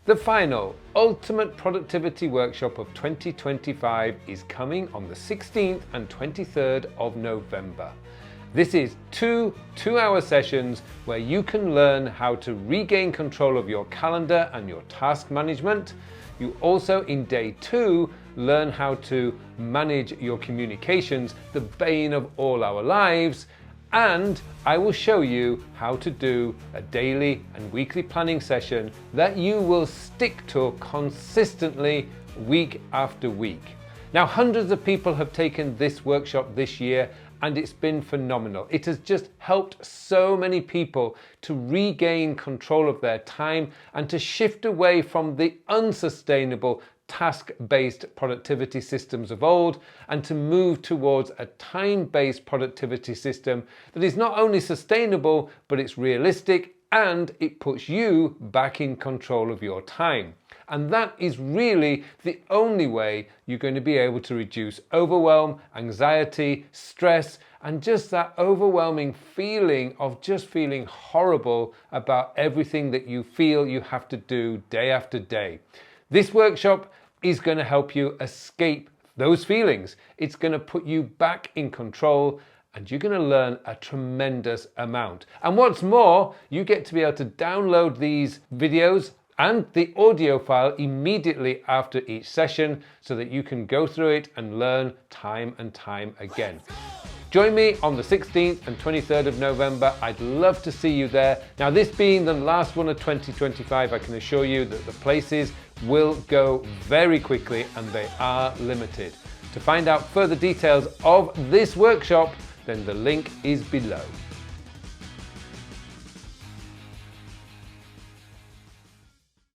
The final Ultimate Productivity Workshop of 2025 is coming on the 16th and 23rd of November. This is two-hour sessions where you can learn how to regain control of your calendar and your task management. You also, in day 2, learn how to manage your communications, the bane of all our lives. And I will show you how to do a daily and weekly planning session that you will stick to consistently week after week. Now, hundreds of people have taken this workshop this year and it's been phenomenal. It has just helped so many people to regain control of their time and to shift away from the unsustainable task-based productivity systems of old and to move towards a time-based productivity system that is not only sustainable, but it's realistic and it puts you back in control of your time. And that is really the only way you're going to be able to reduce overwhelm, anxiety, stress, and just that overwhelming feeling of just feeling horrible about everything that you feel you have to do day after day. This workshop is going to help you escape those feelings. It's going to put you back in control and you're going to learn a tremendous amount. And what's more, you get to be able to download these videos and the audio file immediately after each session so that you can go through it and learn time and time again. Join me on the 16th and 23rd of November. I'd love to see you there. Now, this being the last one of 2025, I can assure you that the places will go very quickly and they are limited. To find out further details of this workshop, then the link is below.